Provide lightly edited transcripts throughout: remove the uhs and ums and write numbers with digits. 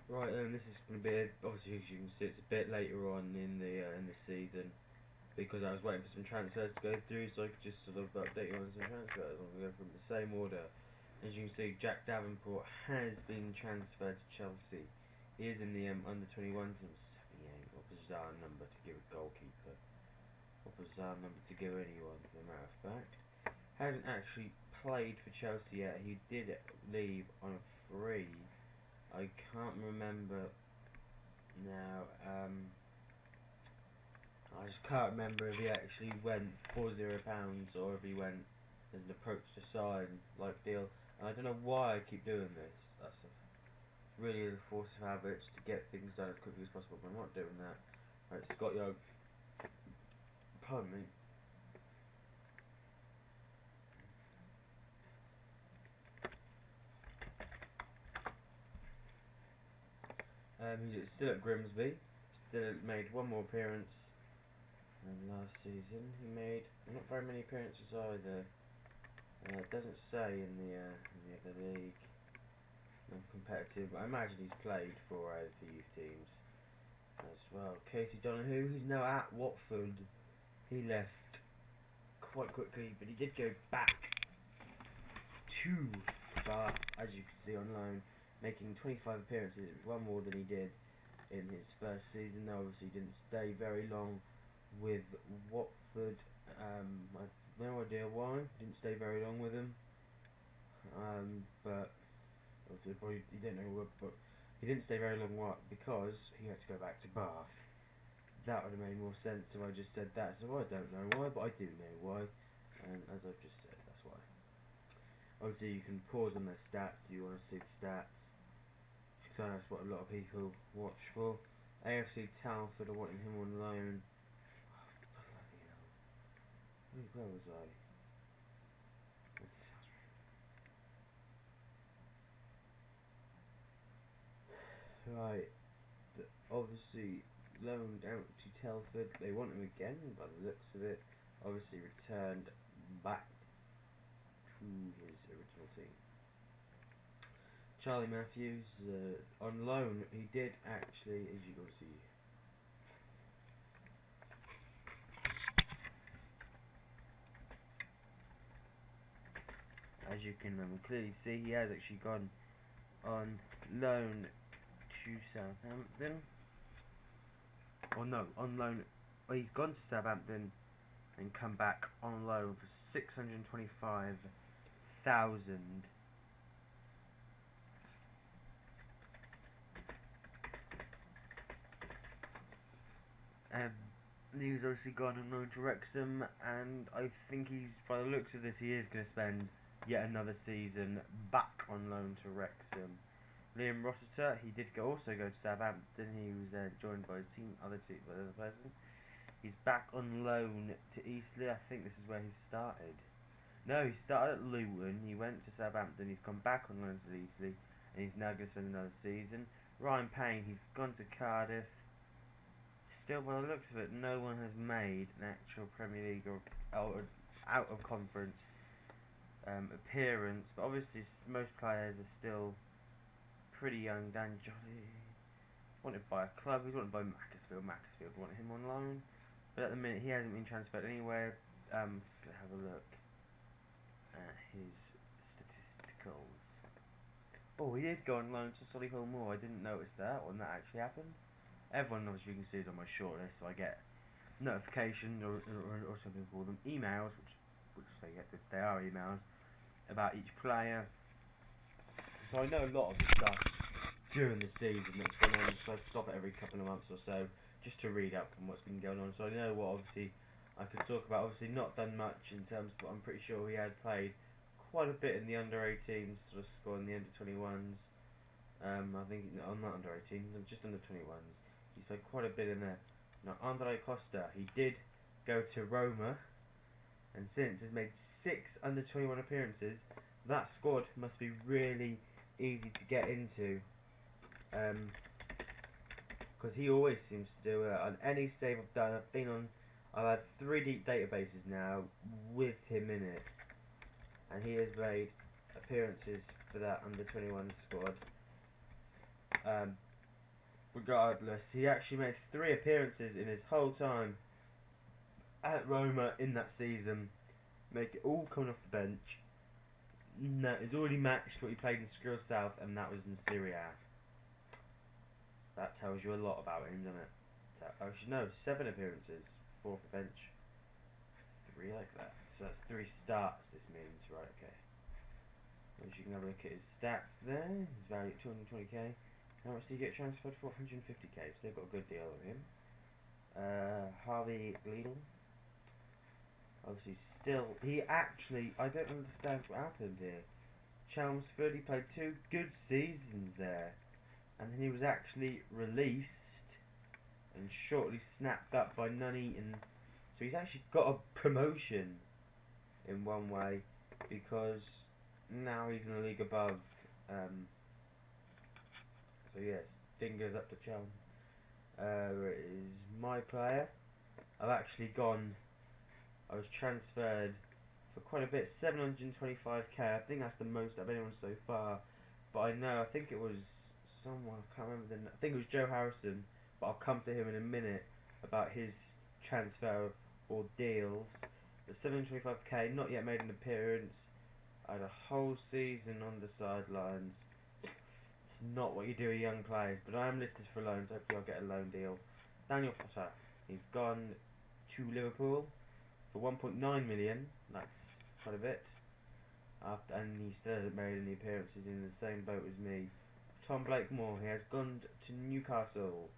Right, this is going to be obviously, as you can see, it's a bit later on in the season because I was waiting for some transfers to go through, so I could just sort of update you on some transfers. I'm going to go from the same order. As you can see, Jack Davenport has been transferred to Chelsea. He is in the under 21s, number 78. What bizarre number to give a goalkeeper. What bizarre number to give anyone, as a matter of fact. Hasn't actually played for Chelsea yet. He did leave on a free. I can't remember now. I just can't remember if he actually went for £0 or if he went as an approach to sign like deal. And I don't know why I keep doing this. Really is a force of habit to get things done as quickly as possible, but I'm not doing that. Right, Scott Young. Pardon me. He's still at Grimsby. Still made one more appearance. And last season he made not very many appearances either. It doesn't say in the other league. Non-competitive. I imagine he's played for the youth teams as well. Casey Donahue, who's now at Watford. He left quite quickly, but he did go back to Bath, as you can see on loan, making 25 appearances, one more than he did in his first season. Though obviously he didn't stay very long with Watford. I have no idea why. Didn't stay very long with him. But obviously probably he didn't know what, but he didn't stay very long. What? Because he had to go back to Bath. That would have made more sense if I just said that. So I don't know why, but I do know why. And as I've just said, that's why. Obviously, you can pause on their stats if you want to see the stats. So that's what a lot of people watch for. AFC Telford are wanting him on loan. Where was I? Right. Obviously, loaned out to Telford. They want him again by the looks of it. Obviously, returned back to his original team. Charlie Matthews on loan. He did actually, as you can see. As you can clearly see, he has actually gone on loan to Southampton. Or no, on loan. Well, he's gone to Southampton and come back on loan for 625,000. He's obviously gone on loan to Wrexham, and I think he's, by the looks of this, he is going to spend yet another season back on loan to Wrexham. Liam Rossiter, he did also go to Southampton. He was joined by his other person. He's back on loan to Eastleigh. I think this is where he started. No, he started at Luton. He went to Southampton. He's gone back on loan to Eastleigh, and he's now going to spend another season. Ryan Payne, he's gone to Cardiff. Still, by the looks of it, no one has made an actual Premier League or out of conference appearance. But obviously, most players are still pretty young. Dan Jolly wanted by a club. He's wanted by Macclesfield. Macclesfield wanted him on loan, but at the minute he hasn't been transferred anywhere. Gonna have a look at his statisticals. Oh, he did go on loan to Solihull Moor. I didn't notice that when that actually happened. Everyone, obviously, you can see is on my shortlist, so I get notifications or some people call them emails, which they get. They are emails about each player. So I know a lot of the stuff during the season that's going on. So I stop it every couple of months or so just to read up on what's been going on. So I know what obviously I could talk about. Obviously not done much in terms, but I'm pretty sure he had played quite a bit in the under 18s, sort of scoring the under 21s. I think I'm not under 18s, just under 21s. He's played quite a bit in there. Now Andre Costa, he did go to Roma, and since has made 6 under 21 appearances. That squad must be really easy to get into, because he always seems to do it. On any save I've done, I've had 3 deep databases now with him in it, and he has made appearances for that under 21 squad. regardless, he actually made 3 appearances in his whole time at Roma in that season. Make it all coming off the bench. No, he's already matched what he played in Skrill South, and that was in Serie A. That tells you a lot about him, doesn't it? Actually, no, 7 appearances, 4 off the bench. 3 like that. So that's 3 starts, this means. Right, okay. As you can have a look at his stats there. His value at 220k. How much did he get transferred for? 150k, so they've got a good deal on him. Harvey Gleadle. Obviously still, he actually, I don't understand what happened here. Chelmsford, he played 2 good seasons there. And then he was actually released and shortly snapped up by Nuneaton. So he's actually got a promotion in one way, because now he's in a league above. So yes, fingers up to Chelm. Where it is my player. I've actually gone, I was transferred for quite a bit, 725k. I think that's the most of anyone so far. But I think it was someone, I can't remember I think it was Joe Harrison, but I'll come to him in a minute about his transfer ordeals. But 725k, not yet made an appearance. I had a whole season on the sidelines. It's not what you do with young players, but I am listed for loans. Hopefully I'll get a loan deal. Daniel Potter, he's gone to Liverpool for 1.9 million. That's quite a bit. And he still hasn't made any appearances, in the same boat as me. Tom Blakemore, he has gone to Newcastle.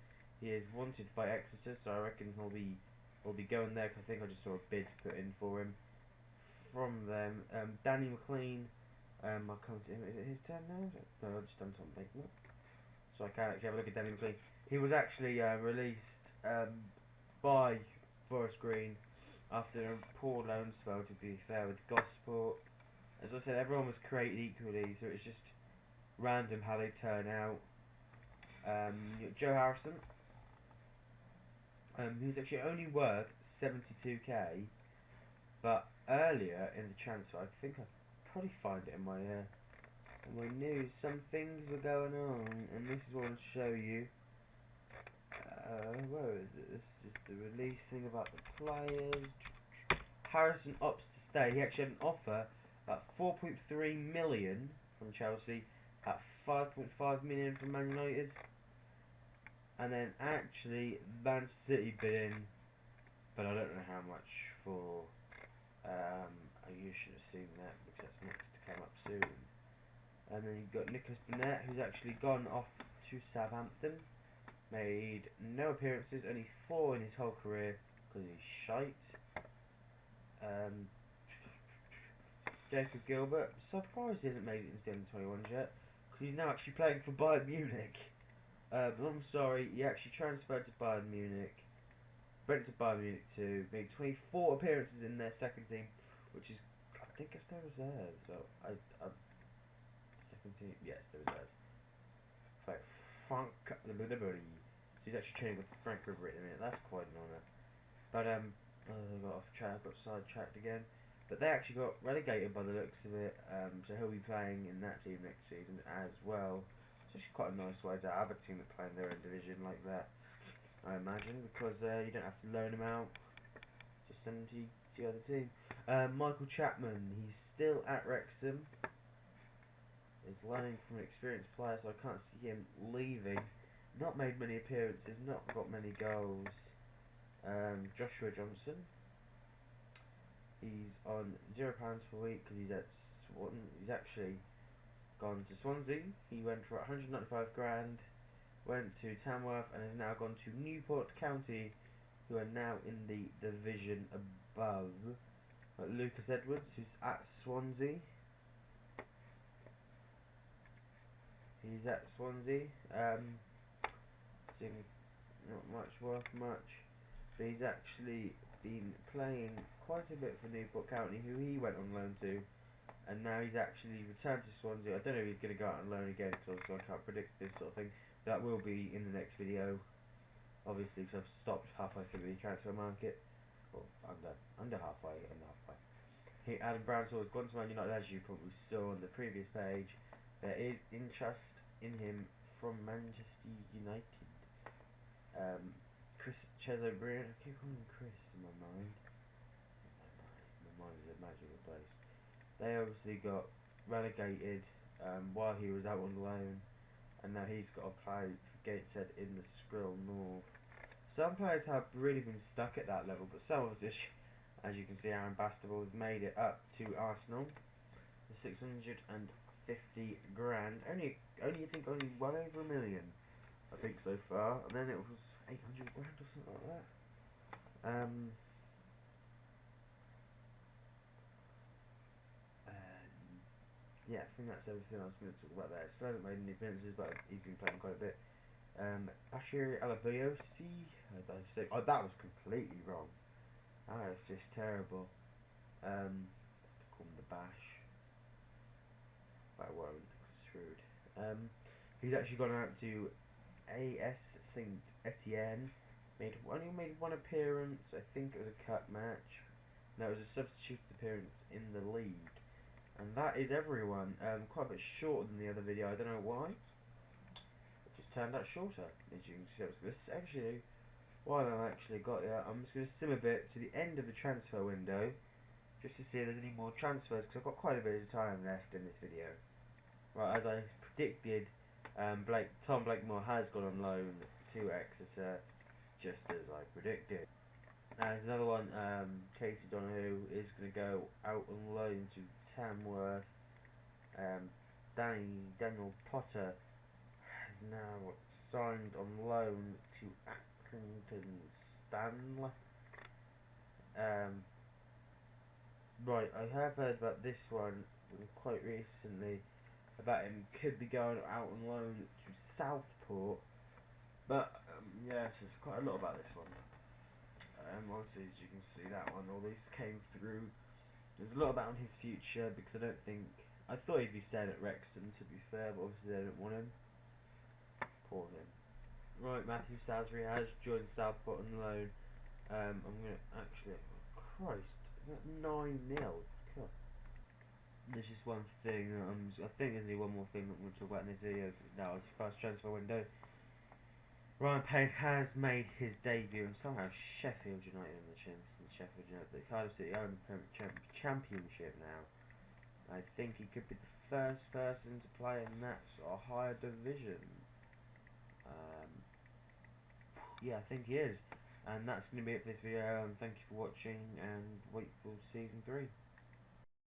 He is wanted by Exeter, so I reckon he'll be going there, because I think I just saw a bid put in for him from them. Danny McLean, I'll come to him. Is it his turn now? No, I've just done Tom Blakemore. So I can't actually have a look at Danny McLean. He was actually released by Forest Green after a poor loan spell, to be fair, with Gosport. As I said, everyone was created equally, so it's just random how they turn out. Joe Harrison, who's actually only worth 72k, but earlier in the transfer, I think I probably find it in my news. Some things were going on, and this is what I want to show you. Where is it? This is just the release thing about the players. Harrison opts to stay. He actually had an offer at 4.3 million from Chelsea, at 5.5 million from Man United, and then actually Man City bid in, but I don't know how much for. You should have seen that, because that's next to come up soon. And then you've got Nicholas Burnett, who's actually gone off to Southampton. Made no appearances, only 4 in his whole career, because he's shite. Jacob Gilbert, surprised he hasn't made it into the under-21s yet, because he's now actually playing for Bayern Munich. But I'm sorry, he actually transferred to Bayern Munich, went to Bayern Munich too, made 24 appearances in their second team, which is, I think it's their reserves. So second team, yes, their reserves. Like Frank Ribery. So he's actually training with Frank Ribery at the minute. That's quite an honour. But I got off track, got sidetracked again. But they actually got relegated by the looks of it. So he'll be playing in that team next season as well. It's actually quite a nice way to have a team that play in their own division like that, I imagine, because you don't have to loan them out. Just send them to the other team. Michael Chapman, he's still at Wrexham. He's learning from an experienced player, so I can't see him leaving. Not made many appearances, not got many goals. Joshua Johnson, he's on £0 per week because he's at he's actually gone to Swansea. He went for 195 grand, went to Tamworth, and has now gone to Newport County, who are now in the division above. Got Lucas Edwards, who's at Swansea. He's at Swansea. Not much worth much, but he's actually been playing quite a bit for Newport County, who he went on loan to, and now he's actually returned to Swansea. I don't know if he's going to go out on loan again, because I can't predict this sort of thing. That will be in the next video, obviously, because I've stopped halfway through the transfer market, or under halfway and halfway. Adam Brownshaw has gone to Man United, as you probably saw on the previous page. There is interest in him from Manchester United. Chris Chesobrin. I keep calling him Chris in my mind. My mind is a magical place. They obviously got relegated while he was out on loan, and now he's got to play for Gateshead in the Skrill North. Some players have really been stuck at that level, but some of us, as you can see, Aaron Bastable has made it up to Arsenal. The 650 grand, only I think only well over $1 million, I think so far, and then it was 800 grand or something like that. Yeah, I think that's everything I was going to talk about there. Still hasn't made any appearances, but he's been playing quite a bit. Bashir Alabayosi, that was completely wrong. That was just terrible. Call him the Bash. But I won't, it's rude. He's actually gone out to AS Saint Etienne. Only made one appearance. I think it was a cup match. No, it was a substitute appearance in the league. And that is everyone. Quite a bit shorter than the other video. I don't know why. It just turned out shorter. As you can see, I was going to actually, while I actually got here, I'm just going to sim a bit to the end of the transfer window, just to see if there's any more transfers, because I've got quite a bit of time left in this video. Right, as I predicted, Tom Blakemore has gone on loan to Exeter, just as I predicted. There's another one, Casey Donahue is going to go out on loan to Tamworth. Daniel Potter has now signed on loan to Accrington Stanley. Right, I have heard about this one quite recently, about him could be going out on loan to Southport. But, yes, there's quite a lot about this one. Obviously, as you can see, that one, all these came through. There's a lot about his future, because I thought he'd be staying at Wrexham, to be fair, but obviously they don't want him. Poor him. Right, Matthew Salisbury has joined Southport on loan. I'm going to actually, oh Christ, 9-0. There's just one thing, I think there's only one more thing that I'm going to talk about in this video, because now it's the first transfer window. Ryan Payne has made his debut, and somehow Sheffield United in the Cardiff City own Championship now. I think he could be the first person to play in that sort of higher division. Yeah, I think he is. And that's going to be it for this video. Thank you for watching, and wait for Season 3.